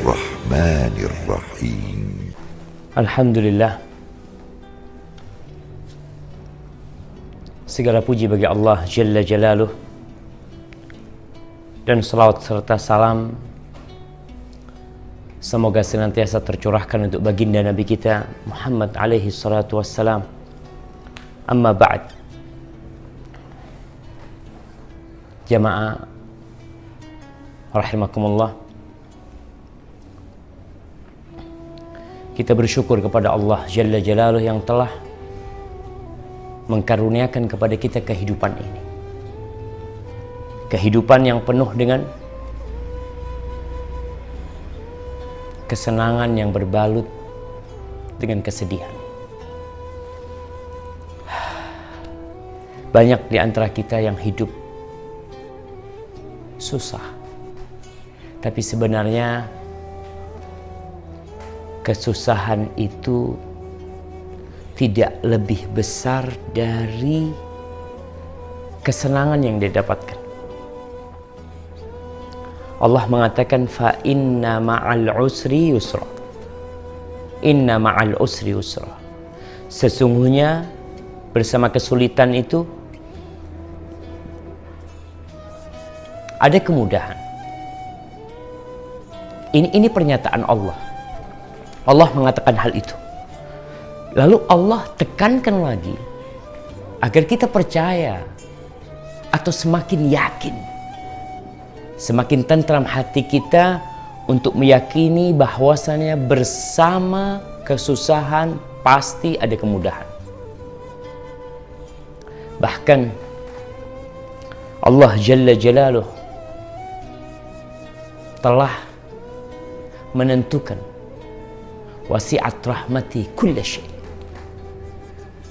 الرحمن الرحيم. Alhamdulillah, segala puji bagi Allah Jalla Jalaluh, dan salawat serta salam semoga senantiasa tercurahkan untuk baginda Nabi kita Muhammad alaihi salatu wassalam. Amma ba'd, jamaah rahimakumullah, kita bersyukur kepada Allah Jalla Jalaluh yang telah mengkaruniakan kepada kita kehidupan ini. Kehidupan yang penuh dengan kesenangan yang berbalut dengan kesedihan. Banyak di antara kita yang hidup susah, tapi sebenarnya kesusahan itu tidak lebih besar dari kesenangan yang dia dapatkan. Allah mengatakan fa inna ma'al usri yusra. Inna ma'al usri yusra. Sesungguhnya bersama kesulitan itu ada kemudahan. Ini pernyataan Allah. Allah mengatakan hal itu. Lalu Allah tekankan lagi agar kita percaya atau semakin yakin, semakin tentram hati kita untuk meyakini bahwasannya bersama kesusahan pasti ada kemudahan. Bahkan Allah Jalla Jalaluh telah menentukan wasi'at rahmati kulla syai'.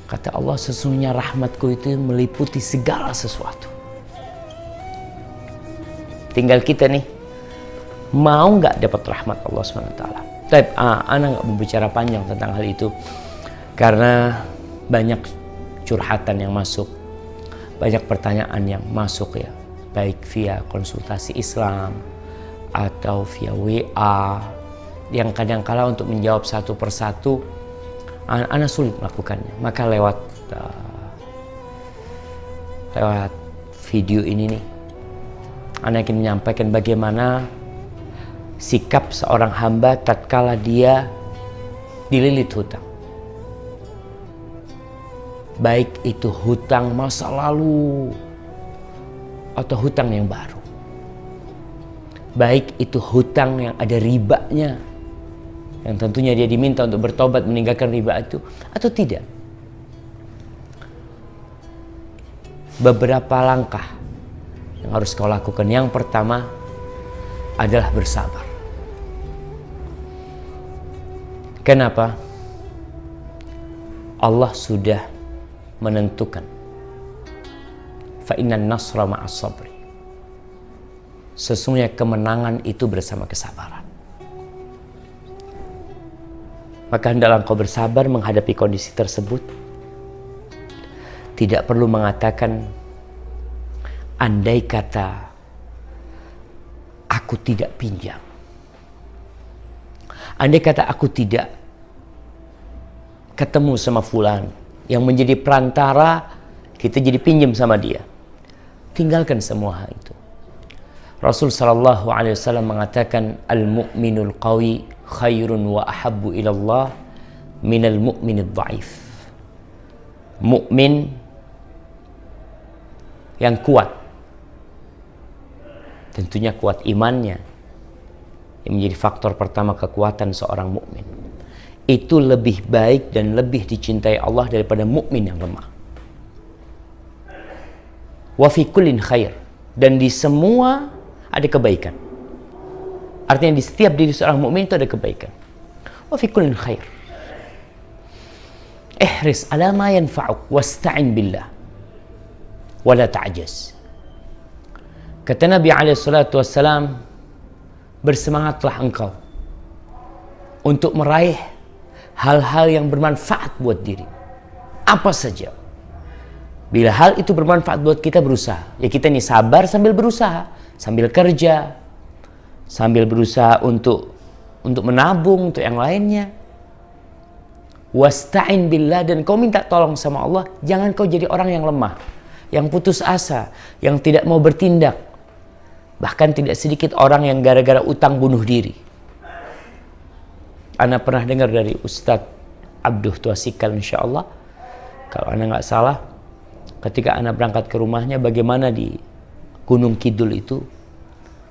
Kata Allah, sesungguhnya rahmatku itu meliputi segala sesuatu. Tinggal kita nih, mau nggak dapat rahmat Allah SWT. Tapi ana nggak berbicara panjang tentang hal itu, karena banyak curhatan yang masuk, banyak pertanyaan yang masuk ya, baik via konsultasi Islam atau via WA, yang kadang-kala untuk menjawab satu persatu anak sulit melakukannya. Maka lewat video ini nih, anak ingin menyampaikan bagaimana sikap seorang hamba tatkala dia dililit hutang. Baik itu hutang masa lalu atau hutang yang baru. Baik itu hutang yang ada ribanya, yang tentunya dia diminta untuk bertobat meninggalkan riba itu, atau tidak. Beberapa langkah yang harus kau lakukan. Yang pertama adalah bersabar. Kenapa? Allah sudah menentukan fa innan nasra ma'as sabri. Sesungguhnya kemenangan itu bersama kesabaran. Maka hendaklah engkau bersabar menghadapi kondisi tersebut. Tidak perlu mengatakan, andai kata aku tidak pinjam, andai kata aku tidak ketemu sama fulan yang menjadi perantara kita jadi pinjam sama dia. Tinggalkan semua hal itu. Rasul sallallahu alaihi wasallam mengatakan, al-mu'minul qawi khairun wa ahabbu ilallah minal mu'minid dhaif. Mukmin yang kuat, tentunya kuat imannya, yang menjadi faktor pertama kekuatan seorang mukmin, itu lebih baik dan lebih dicintai Allah daripada mukmin yang lemah. Wa fi kullin khair, dan di semua ada kebaikan. Artinya di setiap diri seorang mukmin itu ada kebaikan. Wa fi kullin khair. Ihris ala ma yanfa'uk wasta'in billah wa la ta'jaz. Kata Nabi alaihi salatu wassalam, bersemangatlah engkau untuk meraih hal-hal yang bermanfaat buat diri. Apa saja. Bila hal itu bermanfaat buat kita, berusaha. Ya kita nih sabar sambil berusaha, sambil kerja, sambil berusaha untuk untuk menabung, untuk yang lainnya. Wasta'in billah, dan kau minta tolong sama Allah. Jangan kau jadi orang yang lemah, yang putus asa, yang tidak mau bertindak. Bahkan tidak sedikit orang yang gara-gara utang bunuh diri. Ana pernah dengar dari Ustadz Abduh Tuasikal, insya Allah, kalau ana nggak salah, ketika ana berangkat ke rumahnya, bagaimana di Gunung Kidul itu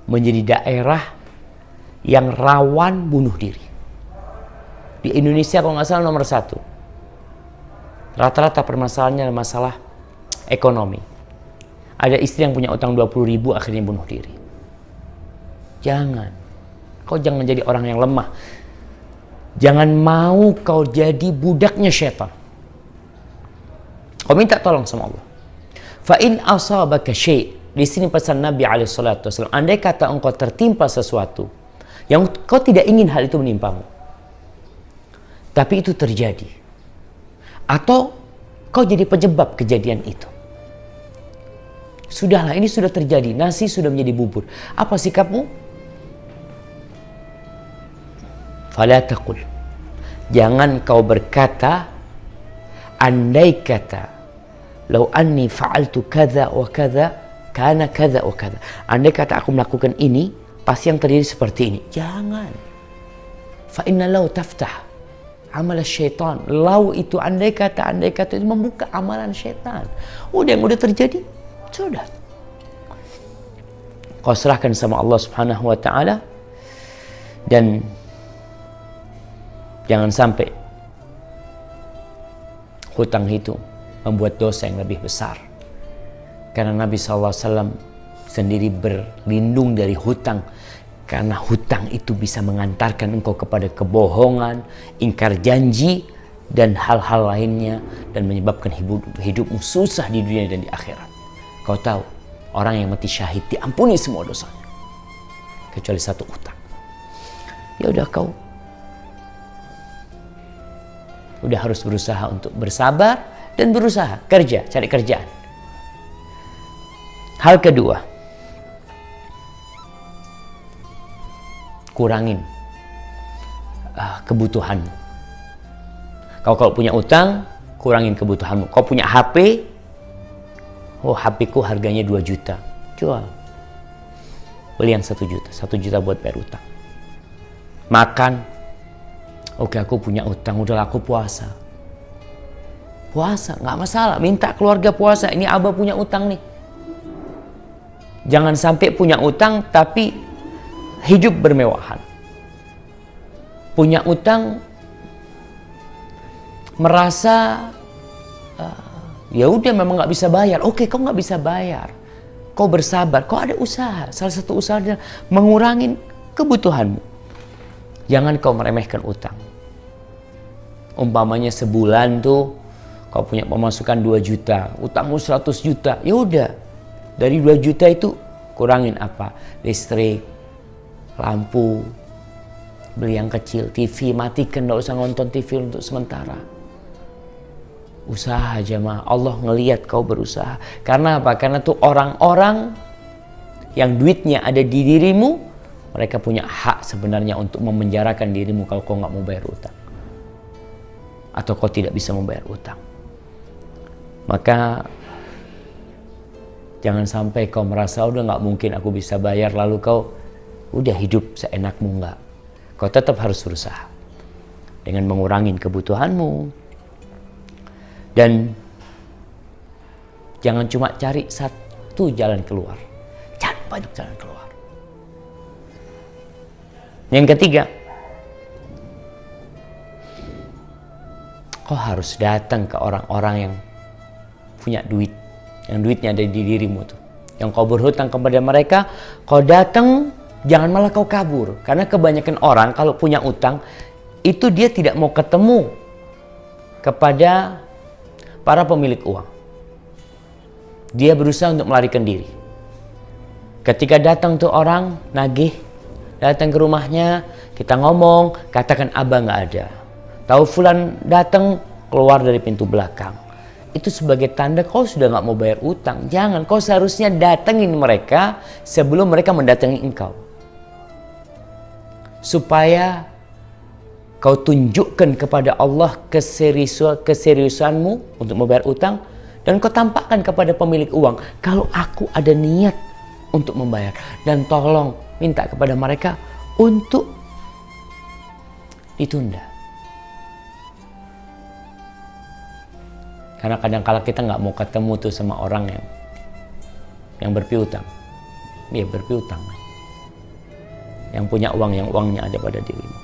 menjadi daerah yang rawan bunuh diri. Di Indonesia kalau nggak salah nomor 1. Rata-rata permasalahannya masalah ekonomi. Ada istri yang punya utang 20.000 akhirnya bunuh diri. Jangan. Kau jangan jadi orang yang lemah. Jangan mau kau jadi budaknya syaitan. Kau minta tolong sama Allah. Fa in asabaka syai'. Di sini pesan Nabi SAW, andai kata engkau tertimpa sesuatu yang kau tidak ingin hal itu menimpamu, tapi itu terjadi, atau kau jadi penyebab kejadian itu. Sudahlah, ini sudah terjadi, nasi sudah menjadi bubur. Apa sikapmu? Fala taqul. Jangan kau berkata, andai kata, lau anni fa'altu kadza wa kadza, karena kadza wa kadza. Andai kata aku melakukan ini, pasti yang terjadi seperti ini. Jangan. Fa inna lau taftah amal syaitan. Lau itu andai kata itu membuka amalan syaitan. Udah, yang udah terjadi, sudah. Kau serahkan sama Allah Subhanahu wa taala, dan jangan sampai hutang itu membuat dosa yang lebih besar. Karena Nabi SAW sendiri berlindung dari hutang. Karena hutang itu bisa mengantarkan engkau kepada kebohongan, ingkar janji, dan hal-hal lainnya. Dan menyebabkan hidupmu susah di dunia dan di akhirat. Kau tahu, orang yang mati syahid diampuni semua dosanya. Kecuali satu hutang. Ya udah, kau udah harus berusaha untuk bersabar dan berusaha kerja, cari kerjaan. Hal kedua, kurangin kebutuhanmu. Kau kalau punya utang, kurangin kebutuhanmu. Kau punya HP, oh HP ku harganya 2 juta, jual. Beli yang 1 juta, 1 juta buat bayar utang. Makan, oke aku punya utang, udah aku puasa. Puasa, nggak masalah, minta keluarga puasa. Ini abah punya utang nih. Jangan sampai punya utang tapi hidup bermewahan. Punya utang merasa ya udah memang nggak bisa bayar. Oke, kau nggak bisa bayar, kau bersabar, kau ada usaha. Salah satu usaha adalah mengurangi kebutuhanmu. Jangan kau meremehkan utang. Umpamanya sebulan tuh kau punya pemasukan 2 juta, utangmu 100 juta, ya udah. Dari 2 juta itu kurangin apa? Listrik, lampu, beli yang kecil, TV matikan, nggak usah nonton TV untuk sementara. Usaha aja mah, Allah ngelihat kau berusaha. Karena apa? Karena tuh orang-orang yang duitnya ada di dirimu, mereka punya hak sebenarnya untuk memenjarakan dirimu kalau kau nggak mau bayar utang. Atau kau tidak bisa membayar utang. Maka jangan sampai kau merasa udah nggak mungkin aku bisa bayar, lalu kau udah hidup seenakmu. Nggak. Kau tetap harus berusaha dengan mengurangi kebutuhanmu. Dan jangan cuma cari satu jalan keluar. Cari banyak jalan keluar. Yang ketiga, kau harus datang ke orang-orang yang punya duit. Yang duitnya ada di dirimu tuh. Yang kau berhutang kepada mereka, kau datang, jangan malah kau kabur. Karena kebanyakan orang kalau punya utang, itu dia tidak mau ketemu kepada para pemilik uang. Dia berusaha untuk melarikan diri. Ketika datang tuh orang nagih, datang ke rumahnya, kita ngomong, katakan abah nggak ada. Tahu fulan datang, keluar dari pintu belakang. Itu sebagai tanda kau sudah nggak mau bayar utang. Jangan, kau seharusnya datengin mereka sebelum mereka mendatangi engkau. supaya kau tunjukkan kepada Allah keseriusanmu untuk membayar utang, dan kau tampakkan kepada pemilik uang kalau aku ada niat untuk membayar, dan tolong minta kepada mereka untuk ditunda. Karena kadang-kala kita nggak mau ketemu tuh sama orang yang berpiutang. Dia berpiutang, yang punya uang, yang uangnya ada pada dirimu,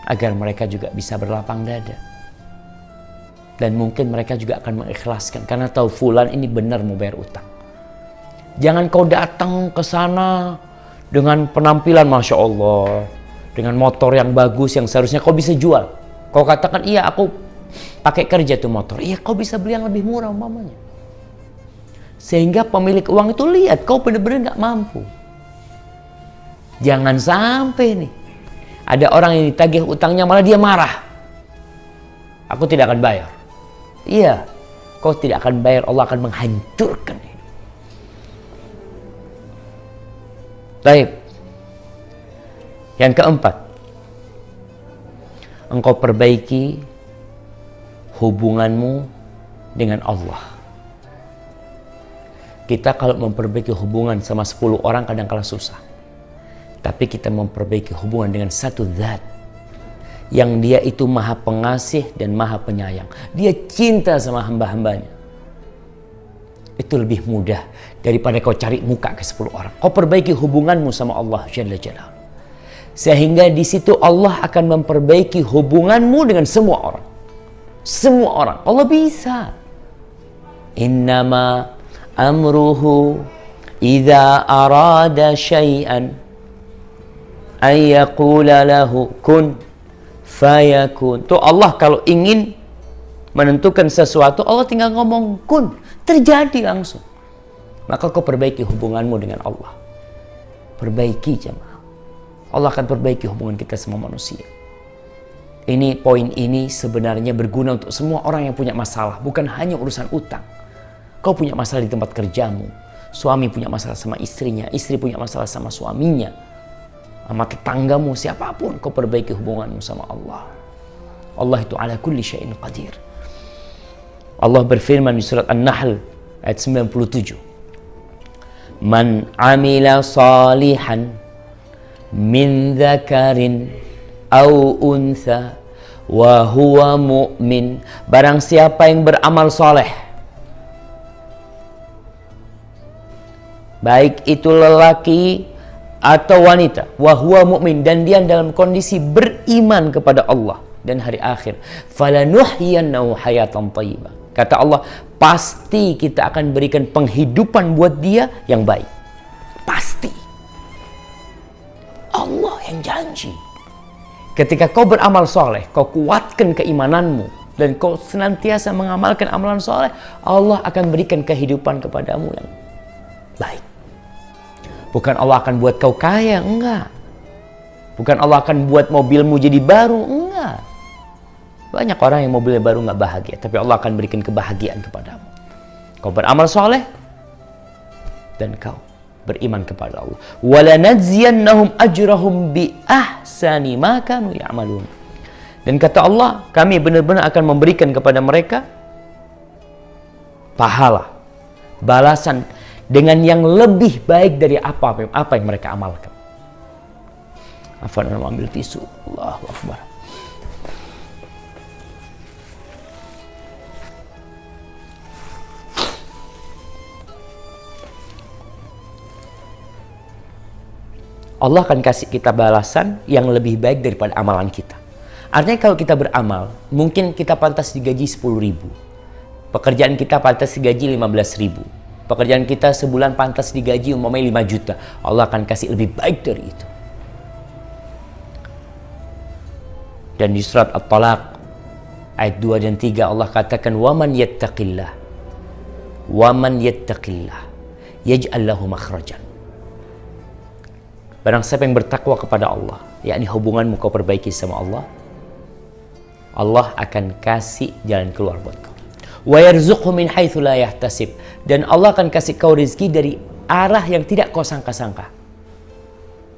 agar mereka juga bisa berlapang dada. Dan mungkin mereka juga akan mengikhlaskan karena tahu fulan ini benar mau bayar utang. Jangan kau datang ke sana dengan penampilan Masya Allah, dengan motor yang bagus yang seharusnya kau bisa jual. Kau katakan, iya aku pakai kerja tuh motor. Iya, kau bisa beli yang lebih murah umpamanya. Sehingga pemilik uang itu lihat kau benar-benar nggak mampu. Jangan sampai nih ada orang yang ditagih utangnya malah dia marah. Aku tidak akan bayar. Iya, kau tidak akan bayar, Allah akan menghancurkan hidup. Baik. Yang keempat, engkau perbaiki hubunganmu dengan Allah. Kita kalau memperbaiki hubungan sama 10 orang kadang-kala susah. Tapi kita memperbaiki hubungan dengan satu zat yang dia itu maha pengasih dan maha penyayang. Dia cinta sama hamba-hambanya. Itu lebih mudah daripada kau cari muka ke 10 orang. Kau perbaiki hubunganmu sama Allah Jalla Jalaluhu. Sehingga di situ Allah akan memperbaiki hubunganmu dengan semua orang. Semua orang. Allah bisa. Innama amruhu idza arada syai'an ay yaqula lahu kun fayakun. Tuh Allah kalau ingin menentukan sesuatu, Allah tinggal ngomong kun, terjadi langsung. Maka kau perbaiki hubunganmu dengan Allah. Perbaiki jemaah. Allah akan perbaiki hubungan kita sama manusia. Ini poin ini sebenarnya berguna untuk semua orang yang punya masalah, bukan hanya urusan utang. Kau punya masalah di tempat kerjamu, suami punya masalah sama istrinya, istri punya masalah sama suaminya, sama tetanggamu, siapapun, kau perbaiki hubunganmu sama Allah. Allah itu ala kulli syai'in qadir. Allah berfirman di surat An-Nahl ayat 97. Man amila salihan min dzakarin au untha wa huwa mu'min. Barang siapa yang beramal soleh, baik itu lelaki atau wanita, wa huwa mu'min, dan dia dalam kondisi beriman kepada Allah dan hari akhir, falanuhyiyannahu hayatan thayyibah. Kata Allah, pasti kita akan berikan penghidupan buat dia yang baik. Pasti. Allah yang janji. Ketika kau beramal soleh, kau kuatkan keimananmu, dan kau senantiasa mengamalkan amalan soleh, Allah akan berikan kehidupan kepadamu yang baik. Bukan Allah akan buat kau kaya, enggak. Bukan Allah akan buat mobilmu jadi baru, enggak. Banyak orang yang mobilnya baru nggak bahagia, tapi Allah akan berikan kebahagiaan kepadamu. Kau beramal soleh dan kau beriman kepada Allah. Walanadziyannahum ajrahum bi ahsani ma kanu ya'malun. Dan kata Allah, kami benar-benar akan memberikan kepada mereka pahala, balasan dengan yang lebih baik dari apa yang mereka amalkan. Afwan, ambil tisu. Allahu Akbar. Allah akan kasih kita balasan yang lebih baik daripada amalan kita. Artinya kalau kita beramal, mungkin kita pantas digaji 10.000. Pekerjaan kita pantas digaji 15.000. Pekerjaan kita sebulan pantas digaji umpamanya 5 juta. Allah akan kasih lebih baik dari itu. Dan di surat At-Talaq ayat 2 dan 3 Allah katakan, "Waman yattaqillah yaj'al lahu makhrajan." Barang siapa yang bertakwa kepada Allah, yakni hubunganmu kau perbaiki sama Allah, Allah akan kasih jalan keluar buat kau. Wa yarzuqhu min haitsu la yahtasib, dan Allah akan kasih kau rezeki dari arah yang tidak kau sangka-sangka.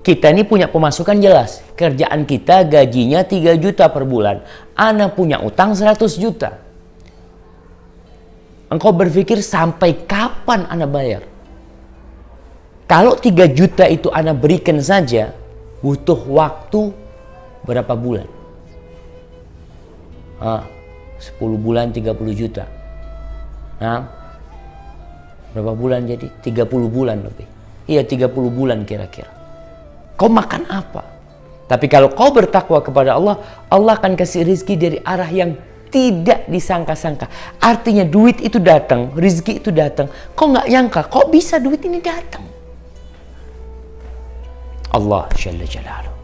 Kita ini punya pemasukan jelas. Kerjaan kita gajinya 3 juta per bulan. Ana punya utang 100 juta. Engkau berpikir sampai kapan Ana bayar? Kalau 3 juta itu Ana berikan saja, butuh waktu berapa bulan? 10 bulan 30 juta. Nah, berapa bulan jadi? 30 bulan lebih. Iya, 30 bulan kira-kira. Kau makan apa? Tapi kalau kau bertakwa kepada Allah, Allah akan kasih rizki dari arah yang tidak disangka-sangka. Artinya duit itu datang, rizki itu datang. Kau nggak nyangka, kok bisa duit ini datang? Allah Jalla Jalaluhu.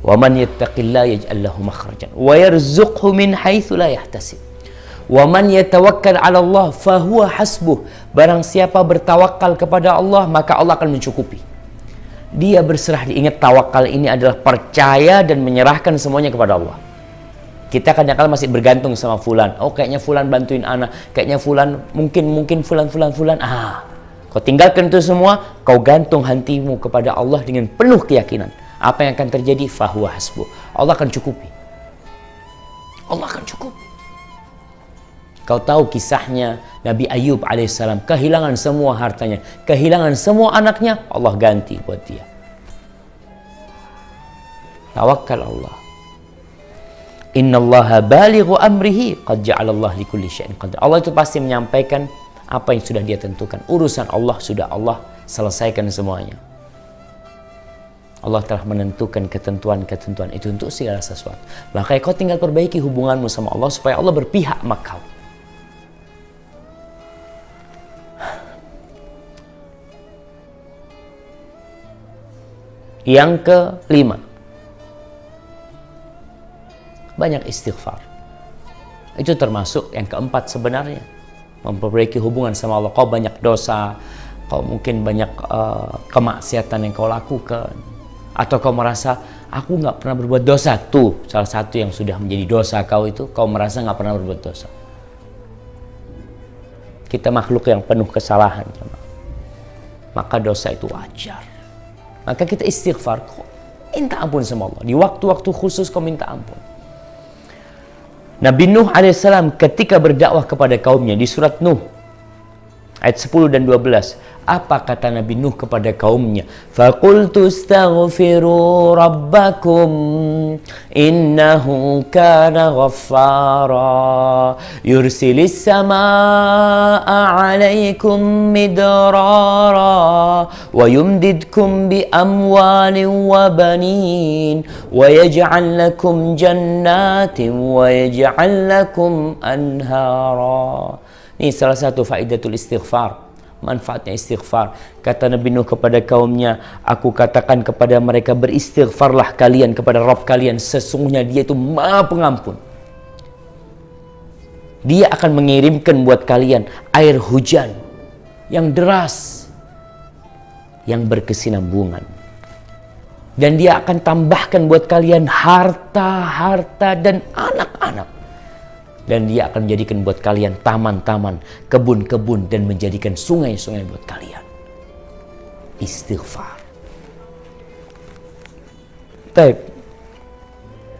Wa man yattaqillaha yaj'al lahu makhrajan wa yarzuqhu min haitsu la yahtasib. Wa man yatawakkal 'ala Allah fahuwa hasbuh. Barang siapa bertawakal kepada Allah, maka Allah akan mencukupi. Dia berserah, diingat tawakal ini adalah percaya dan menyerahkan semuanya kepada Allah. Kita kadang-kadang masih bergantung sama fulan. Oh, kayaknya fulan bantuin ana, kayaknya fulan mungkin fulan. Kau tinggalkan itu semua, kau gantung hatimu kepada Allah dengan penuh keyakinan. Apa yang akan terjadi? Fahuwa hasbuh. Allah akan cukupi. Allah akan cukupi. Kau tahu kisahnya Nabi Ayub alaihissalam, kehilangan semua hartanya, kehilangan semua anaknya, Allah ganti buat dia. Tawakkal Allah. Innallaha balighu amrihi qad ja'alallahu likulli syai'in qadar. Allah itu pasti menyampaikan apa yang sudah dia tentukan. Urusan Allah sudah Allah selesaikan semuanya. Allah telah menentukan ketentuan-ketentuan itu untuk segala sesuatu. Maka kau tinggal perbaiki hubunganmu sama Allah supaya Allah berpihak sama kau. Yang kelima, banyak istighfar. Itu termasuk yang keempat sebenarnya. Memperbaiki hubungan sama Allah. Kau banyak dosa, kau mungkin banyak kemaksiatan yang kau lakukan, atau kau merasa aku nggak pernah berbuat dosa. Tuh salah satu yang sudah menjadi dosa kau itu, kau merasa nggak pernah berbuat dosa. Kita makhluk yang penuh kesalahan, maka dosa itu wajar. Maka kita istighfar, minta ampun sama Allah. Di waktu-waktu khusus kau minta ampun. Nabi Nuh alaihissalam ketika berdakwah kepada kaumnya di surat Nuh ayat 10 dan 12, apa kata Nabi Nuh kepada kaumnya? Faqultu astaghfiru rabbakum innahu kana ghaffara yursilis samaa'a 'alaikum midrara wa yumdidkum bi amwalin wa banin wa yaj'al lakum jannatin wa yaj'al lakum anhara. Ini salah satu faidatul istighfar, manfaatnya istighfar. Kata Nabi Nuh kepada kaumnya, aku katakan kepada mereka, beristighfarlah kalian kepada Rabb kalian, sesungguhnya dia itu Maha Pengampun. Dia akan mengirimkan buat kalian air hujan yang deras, yang berkesinambungan. Dan dia akan tambahkan buat kalian harta dan anak-anak. Dan dia akan menjadikan buat kalian taman-taman, kebun-kebun, dan menjadikan sungai-sungai buat kalian. Istighfar. Baik.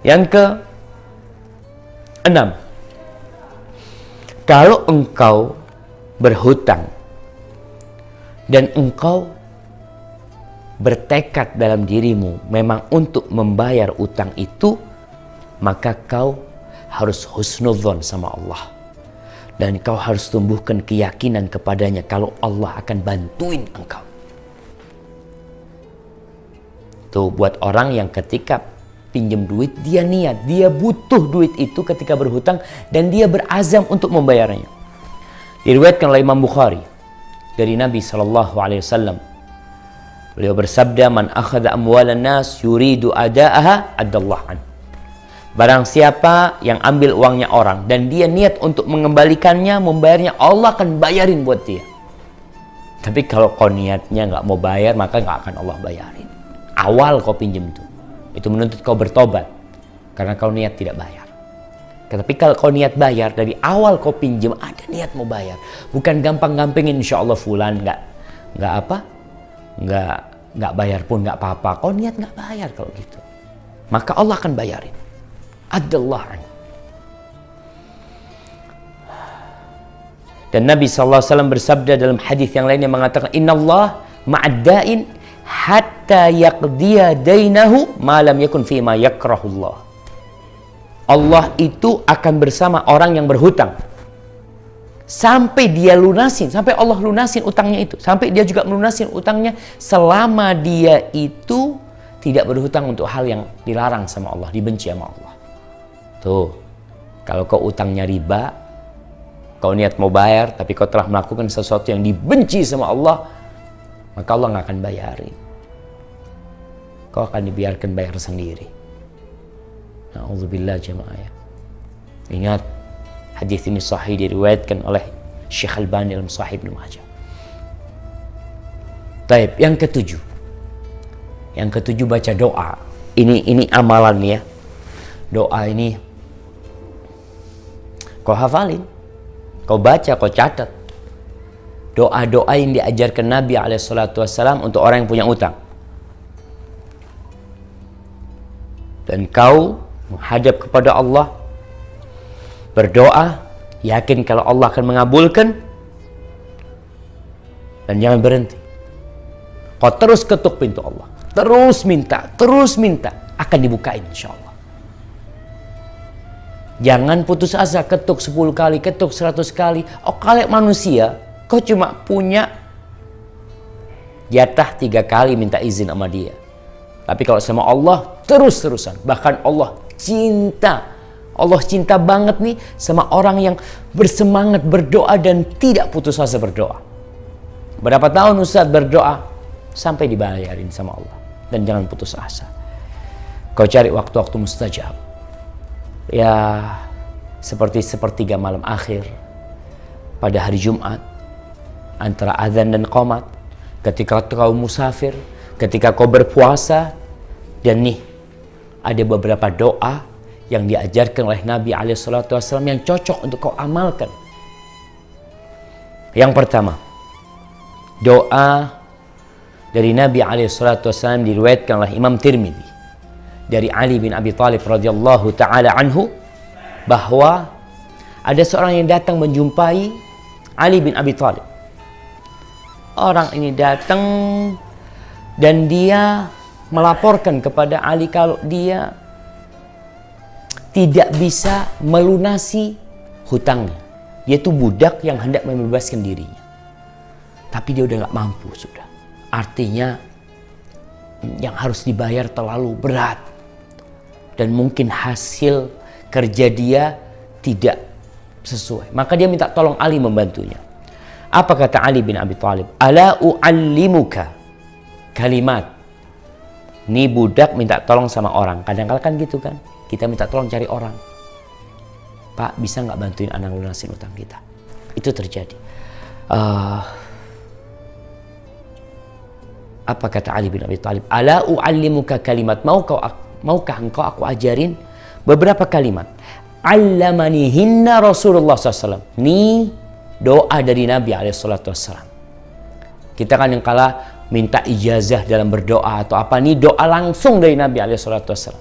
Yang ke-6. Kalau engkau berhutang dan engkau bertekad dalam dirimu memang untuk membayar utang itu, maka kau harus husnudzon sama Allah. Dan kau harus tumbuhkan keyakinan kepadanya kalau Allah akan bantuin engkau. Tuh buat orang yang ketika pinjam duit, dia niat, dia butuh duit itu ketika berhutang dan dia berazam untuk membayarnya. Diriwayatkan oleh Imam Bukhari dari Nabi SAW. Beliau bersabda, man akhadha amwalan nas yuridu ada'aha adallah an. Barang siapa yang ambil uangnya orang dan dia niat untuk mengembalikannya, membayarnya, Allah akan bayarin buat dia. Tapi kalau kau niatnya nggak mau bayar, maka nggak akan Allah bayarin. Awal kau pinjam itu menuntut kau bertobat karena kau niat tidak bayar. Tapi kalau kau niat bayar, dari awal kau pinjam ada niat mau bayar, bukan gampang-gampangin insya Allah fulan nggak nggak bayar pun nggak apa-apa. Kau niat nggak bayar kalau gitu, maka Allah akan bayarin. Adallah. Dan Nabi SAW bersabda dalam hadis yang lainnya mengatakan, Inna Allah ma'adda'in hatta yaqdiya dainahu ma lam yakun fima yakrahullah. Allah itu akan bersama orang yang berhutang sampai dia lunasin, sampai Allah lunasin utangnya itu, sampai dia juga melunasin utangnya selama dia itu tidak berhutang untuk hal yang dilarang sama Allah, dibenci sama Allah. Tuh, kalau kau utangnya riba, kau niat mau bayar tapi kau telah melakukan sesuatu yang dibenci sama Allah, maka Allah nggak akan bayarin. Kau akan dibiarkan bayar sendiri. Na'udzubillah jemaah ya. Ingat, hadis ini sahih diriwayatkan oleh Syekh Albani dalam Sahih Ibnu Majah. Taib, yang ketujuh. Yang ketujuh baca doa. Ini amalan ya. Doa ini kau hafalin, kau baca, kau catat. Doa-doa yang diajarkan Nabi SAW untuk orang yang punya utang. Dan kau menghadap kepada Allah, berdoa, yakin kalau Allah akan mengabulkan, dan jangan berhenti. Kau terus ketuk pintu Allah, terus minta, akan dibukain insya Allah. Jangan putus asa, ketuk 10 kali, ketuk 100 kali. Oh, kalau manusia, kau cuma punya jatah 3 kali minta izin sama dia. Tapi kalau sama Allah, terus-terusan. Bahkan Allah cinta banget nih sama orang yang bersemangat berdoa dan tidak putus asa berdoa. Berapa tahun Ustaz berdoa sampai dibayarin sama Allah. Dan jangan putus asa. Kau cari waktu-waktu mustajab. Ya, seperti sepertiga malam akhir pada hari Jumat, antara azan dan qomat, ketika kau musafir, ketika kau berpuasa. Dan nih, ada beberapa doa yang diajarkan oleh Nabi SAW yang cocok untuk kau amalkan. Yang pertama, doa dari Nabi SAW diriwayatkan oleh Imam Tirmidzi dari Ali bin Abi Thalib radhiyallahu taala anhu, bahwa ada seorang yang datang menjumpai Ali bin Abi Thalib. Orang ini datang dan dia melaporkan kepada Ali kalau dia tidak bisa melunasi hutangnya. Dia itu budak yang hendak membebaskan dirinya, tapi dia udah gak mampu sudah. Artinya yang harus dibayar terlalu berat, dan mungkin hasil kerja dia tidak sesuai. Maka dia minta tolong Ali membantunya. Apa kata Ali bin Abi Thalib? Ala u'allimuka kalimat. Ini budak minta tolong sama orang. Kadang-kadang kan gitu kan, kita minta tolong cari orang. Pak, bisa nggak bantuin anak lunasin utang kita? Itu terjadi. Apa kata Ali bin Abi Thalib? Ala u'allimuka kalimat. Maukah engkau aku ajarin beberapa kalimat? Allamanihinna Rasulullah SAW. Ini doa dari Nabi SAW. Kita kan yang kala minta ijazah dalam berdoa atau apa, nih doa langsung dari Nabi SAW.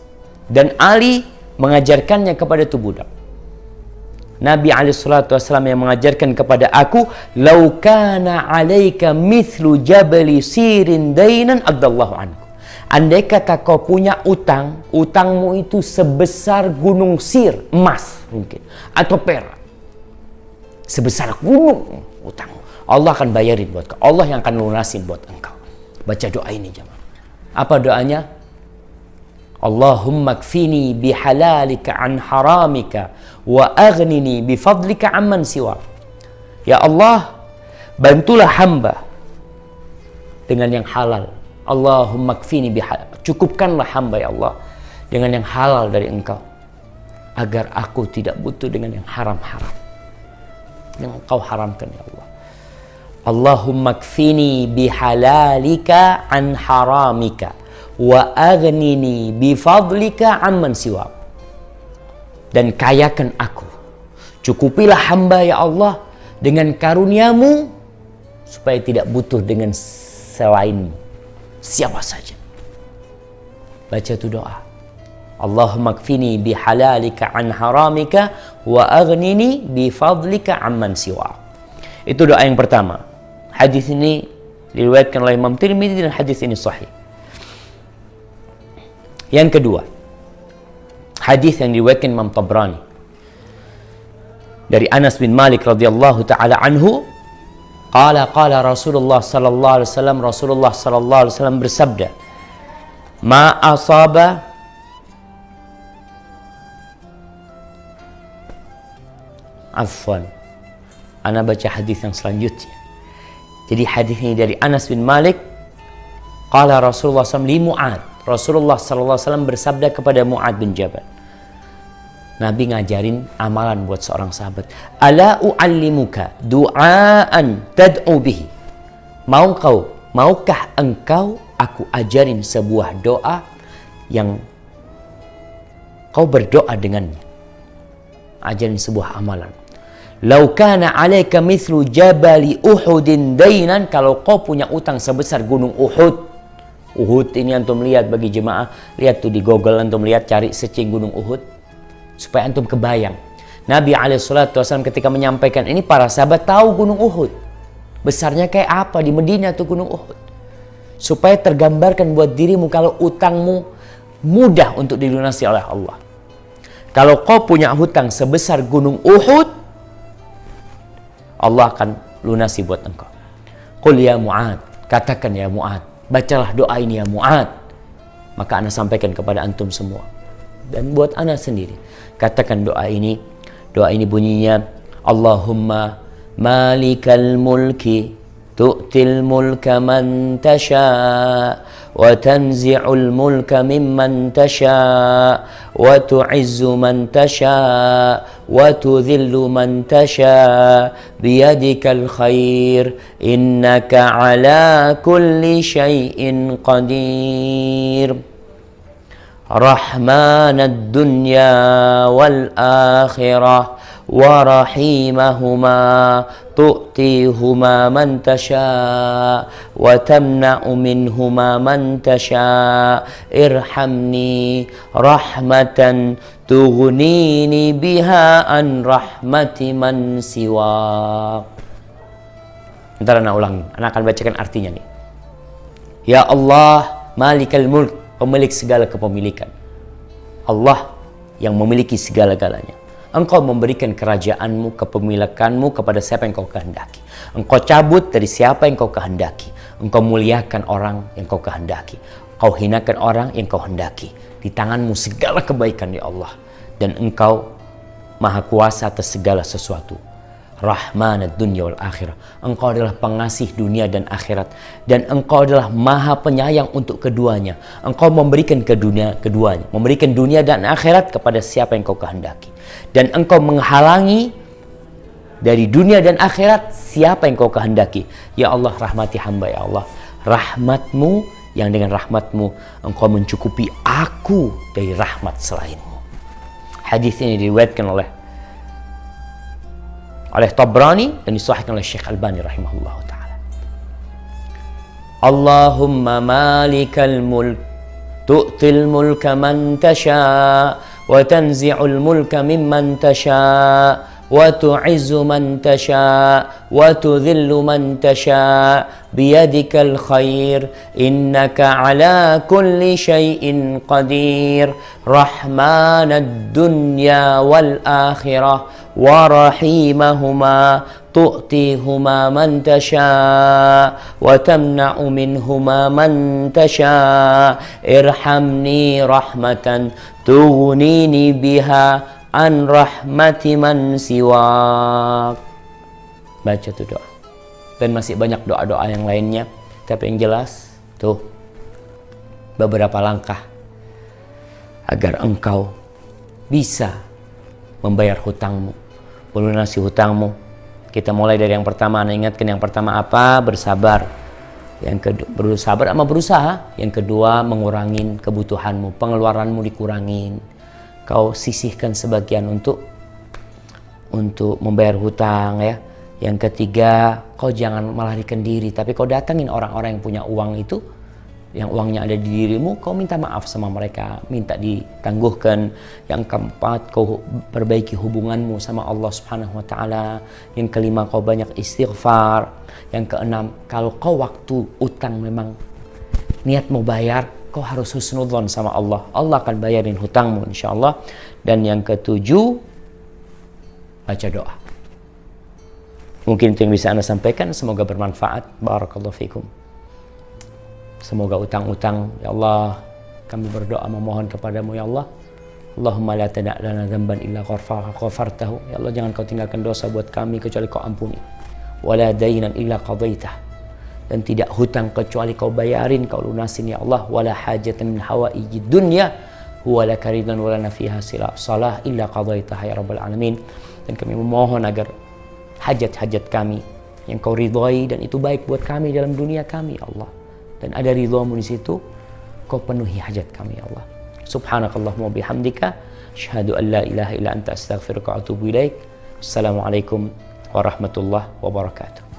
Dan Ali mengajarkannya kepada tu budak. Nabi SAW yang mengajarkan kepada aku, "Lau kana 'alaika mithlu jabali sirin dainan adallahu anku." Andai kata kau punya utang, utangmu itu sebesar gunung Sir, emas mungkin, atau perak. Sebesar gunung utangmu, Allah akan bayarin buat kau. Allah yang akan lunasin buat engkau. Baca doa ini jemaah. Apa doanya? Allahumma kfini bihalalika an haramika wa aghnini bifadlika amman siwa. Ya Allah, bantulah hamba dengan yang halal. Allahumma kfini bihalal. Cukupkanlah hamba ya Allah dengan yang halal dari engkau, agar aku tidak butuh dengan yang haram-haram yang engkau haramkan ya Allah. Allahumma kfini bihalalika an haramika wa aghnini bifadlika amman siwa. Dan kayakan aku, cukupilah hamba ya Allah dengan karuniamu supaya tidak butuh dengan selainmu. siapa saja. Baca tu doa. Allahumma kfini bihalalika an haramika wa aghnini bifadlika amman siwa. Itu doa yang pertama. Hadis ini diriwayatkan oleh Imam Tirmidzi dan hadis ini sahih. Yang kedua, hadis yang diriwayatkan Imam Tabrani dari Anas bin Malik radhiyallahu taala anhu, qala Rasulullah sallallahu alaihi wasallam, Rasulullah sallallahu alaihi wasallam bersabda, ma asaba afwan, ana baca hadis yang selanjutnya. Jadi hadis ini dari Anas bin Malik, qala Rasulullah SAW li Mu'ad, Rasulullah SAW bersabda kepada Mu'ad bin Jabal. Nabi ngajarin amalan buat seorang sahabat. Ala u'allimuka du'aan tad'u bihi. Maukah engkau aku ajarin sebuah doa yang kau berdoa dengannya? Ajarin sebuah amalan. Lau kana 'alaika mithlu jabali Uhudin dainan, kalau kau punya utang sebesar gunung Uhud. Uhud ini antum lihat, bagi jemaah, lihat tuh di Google, antum lihat, cari searching gunung Uhud supaya antum kebayang. Nabi SAW ketika menyampaikan ini, para sahabat tahu gunung Uhud besarnya kayak apa di Medina tuh gunung Uhud, supaya tergambarkan buat dirimu kalau utangmu mudah untuk dilunasi oleh Allah. Kalau kau punya hutang sebesar gunung Uhud, Allah akan lunasi buat engkau. Qul ya Mu'ad, katakan ya Mu'ad, bacalah doa ini ya Mu'ad. Maka ana sampaikan kepada antum semua dan buat ana sendiri. Katakan doa ini. Doa ini bunyinya, Allahumma malikal mulki tu'til mulka man tasha wa tanzi'ul mulka mimman tasha wa tu'izzu man tasha wa tudhillu man tasha biyadikal khair innaka ala kulli syai'in qadir rahmanad dunya wal akhirah wa rahimahuma tu'tihuma man tasha wa tamna'u minhuma man tasha irhamni rahmatan tughnini biha an rahmati man siwa. Ntar anak ulangi, anak akan bacakan artinya nih. Ya Allah, malikal mulk, pemilik segala kepemilikan. Allah yang memiliki segala-galanya. Engkau memberikan kerajaanmu, kepemilikanmu kepada siapa yang kau kehendaki. Engkau cabut dari siapa yang kau kehendaki. Engkau muliakan orang yang kau kehendaki. Kau hinakan orang yang kau hendaki. Di tanganmu segala kebaikan ya Allah. Dan engkau maha kuasa atas segala sesuatu. Rahmanad dunya wal akhirah. Engkau adalah pengasih dunia dan akhirat. Dan engkau adalah maha penyayang untuk keduanya. Engkau memberikan ke dunia keduanya. Memberikan dunia dan akhirat kepada siapa yang kau kehendaki. Dan engkau menghalangi dari dunia dan akhirat siapa yang kau kehendaki. Ya Allah, rahmati hamba ya Allah. Rahmatmu, yang dengan rahmatmu engkau mencukupi aku dari rahmat selainmu. Hadis ini diriwayatkan oleh Tabrani dan disahihkan oleh Syekh Albani rahimahullah ta'ala. Allahumma malikal mulk tu'til mulka man tasha wa tanzi'ul mulka mimman tasha wa tu'izzu man tasha wa tudhillu man tasha biyadikal khair innaka ala kulli syai'in qadir rahmanad dunya wal akhirah wa rahimahuma tu'tihuma man tasha wa tamna'u minhuma man tasha irhamni rahmatan tughnini biha an rahmati man siwak. Baca tuh doa. Dan masih banyak doa-doa yang lainnya, tapi yang jelas tuh beberapa langkah agar engkau bisa membayar hutangmu, melunasi hutangmu. Kita mulai dari yang pertama. Anda ingatkan yang pertama apa? Bersabar. Yang kedua, bersabar sama berusaha. Yang kedua, mengurangin kebutuhanmu, pengeluaranmu dikurangin. Kau sisihkan sebagian untuk membayar hutang ya. Yang ketiga, kau jangan melarikan diri, tapi kau datangin orang-orang yang punya uang itu yang uangnya ada di dirimu, kau minta maaf sama mereka, minta ditangguhkan. Yang keempat, kau perbaiki hubunganmu sama Allah Subhanahu wa taala. Yang kelima, kau banyak istighfar. Yang keenam, kalau kau waktu utang memang niat mau bayar, kau harus husnudzon sama Allah. Allah akan bayarin hutangmu insyaallah. Dan yang ketujuh, baca doa. Mungkin itu yang bisa Anda sampaikan, semoga bermanfaat. Barakallahu fikum. Semoga utang-utang, ya Allah, kami berdoa memohon kepadamu ya Allah. Allahumma la tada' lana dzamban illa ghafartahu. Ya Allah, jangan kau tinggalkan dosa buat kami kecuali kau ampuni. Wala dainan illa qadaitah. Dan tidak hutang kecuali kau bayarin, kau lunasin ya Allah. Wala hajatan min hawaijid dunya huwa laka ridwan wa lana fiha salah illa qadaitah ya rabbal alamin. Dan kami memohon agar hajat-hajat kami yang kau ridhai dan itu baik buat kami dalam dunia kami ya Allah. Dan ada ridhamu di situ, kau penuhi hajat kami ya Allah. Subhanakallahumma bihamdika, asyhadu an la ilaha illa anta astaghfiruka wa atubu ilaik. Assalamualaikum warahmatullahi wabarakatuh.